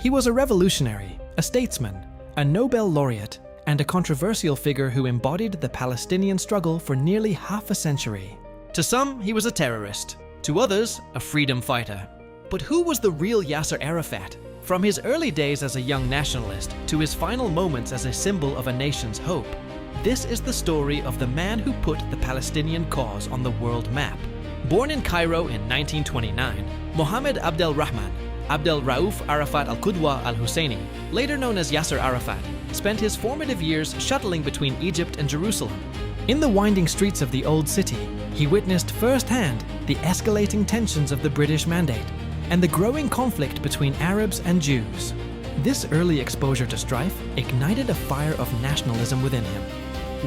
He was a revolutionary, a statesman, a Nobel laureate, and a controversial figure who embodied the Palestinian struggle for nearly half a century. To some, he was a terrorist. To others, a freedom fighter. But who was the real Yasser Arafat? From his early days as a young nationalist to his final moments as a symbol of a nation's hope, this is the story of the man who put the Palestinian cause on the world map. Born in Cairo in 1929, Mohammed Abdelrahman Abdel Rauf Arafat al-Qudwa al-Husseini, later known as Yasser Arafat, spent his formative years shuttling between Egypt and Jerusalem. In the winding streets of the old city, he witnessed firsthand the escalating tensions of the British Mandate and the growing conflict between Arabs and Jews. This early exposure to strife ignited a fire of nationalism within him.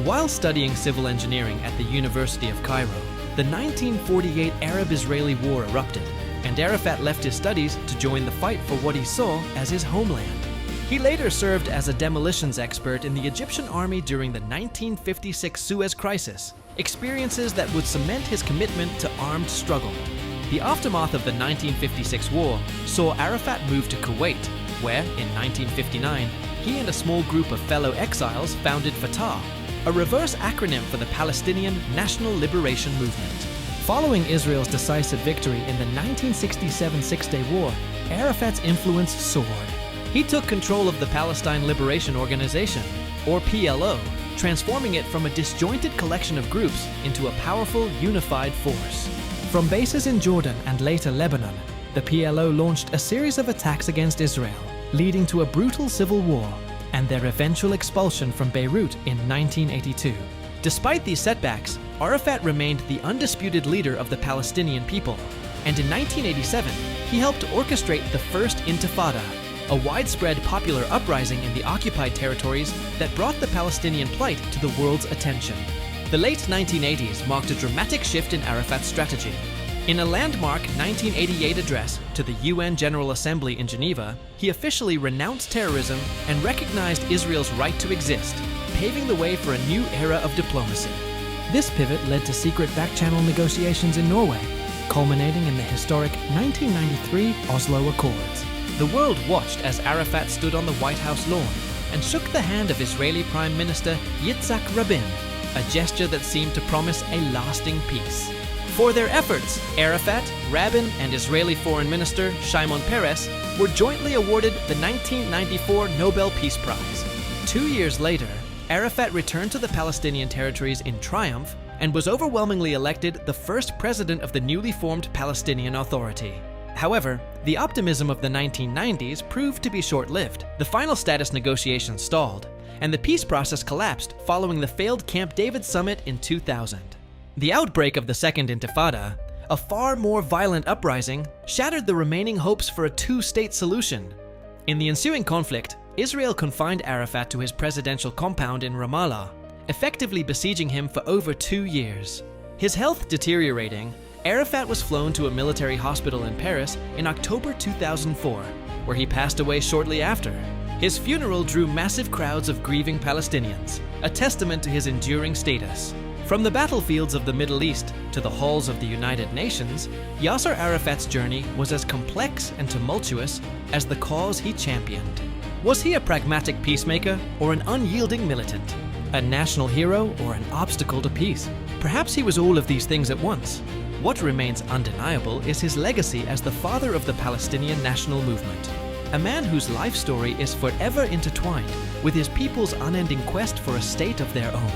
While studying civil engineering at the University of Cairo, the 1948 Arab-Israeli War erupted, and Arafat left his studies to join the fight for what he saw as his homeland. He later served as a demolitions expert in the Egyptian army during the 1956 Suez Crisis, experiences that would cement his commitment to armed struggle. The aftermath of the 1956 war saw Arafat move to Kuwait, where, in 1959, he and a small group of fellow exiles founded Fatah, a reverse acronym for the Palestinian National Liberation Movement. Following Israel's decisive victory in the 1967 Six-Day War, Arafat's influence soared. He took control of the Palestine Liberation Organization, or PLO, transforming it from a disjointed collection of groups into a powerful, unified force. From bases in Jordan and later Lebanon, the PLO launched a series of attacks against Israel, leading to a brutal civil war and their eventual expulsion from Beirut in 1982. Despite these setbacks, Arafat remained the undisputed leader of the Palestinian people, and in 1987, he helped orchestrate the first Intifada, a widespread popular uprising in the occupied territories that brought the Palestinian plight to the world's attention. The late 1980s marked a dramatic shift in Arafat's strategy. In a landmark 1988 address to the UN General Assembly in Geneva, he officially renounced terrorism and recognized Israel's right to exist, paving the way for a new era of diplomacy. This pivot led to secret back-channel negotiations in Norway, culminating in the historic 1993 Oslo Accords. The world watched as Arafat stood on the White House lawn and shook the hand of Israeli Prime Minister Yitzhak Rabin, a gesture that seemed to promise a lasting peace. For their efforts, Arafat, Rabin, and Israeli Foreign Minister Shimon Peres were jointly awarded the 1994 Nobel Peace Prize. 2 years later, Arafat returned to the Palestinian territories in triumph and was overwhelmingly elected the first president of the newly formed Palestinian Authority. However, the optimism of the 1990s proved to be short-lived. The final status negotiations stalled, and the peace process collapsed following the failed Camp David summit in 2000. The outbreak of the Second Intifada, a far more violent uprising, shattered the remaining hopes for a two-state solution. In the ensuing conflict, Israel confined Arafat to his presidential compound in Ramallah, effectively besieging him for over 2 years. His health deteriorating, Arafat was flown to a military hospital in Paris in October 2004, where he passed away shortly after. His funeral drew massive crowds of grieving Palestinians, a testament to his enduring status. From the battlefields of the Middle East to the halls of the United Nations, Yasser Arafat's journey was as complex and tumultuous as the cause he championed. Was he a pragmatic peacemaker or an unyielding militant? A national hero or an obstacle to peace? Perhaps he was all of these things at once. What remains undeniable is his legacy as the father of the Palestinian national movement. A man whose life story is forever intertwined with his people's unending quest for a state of their own.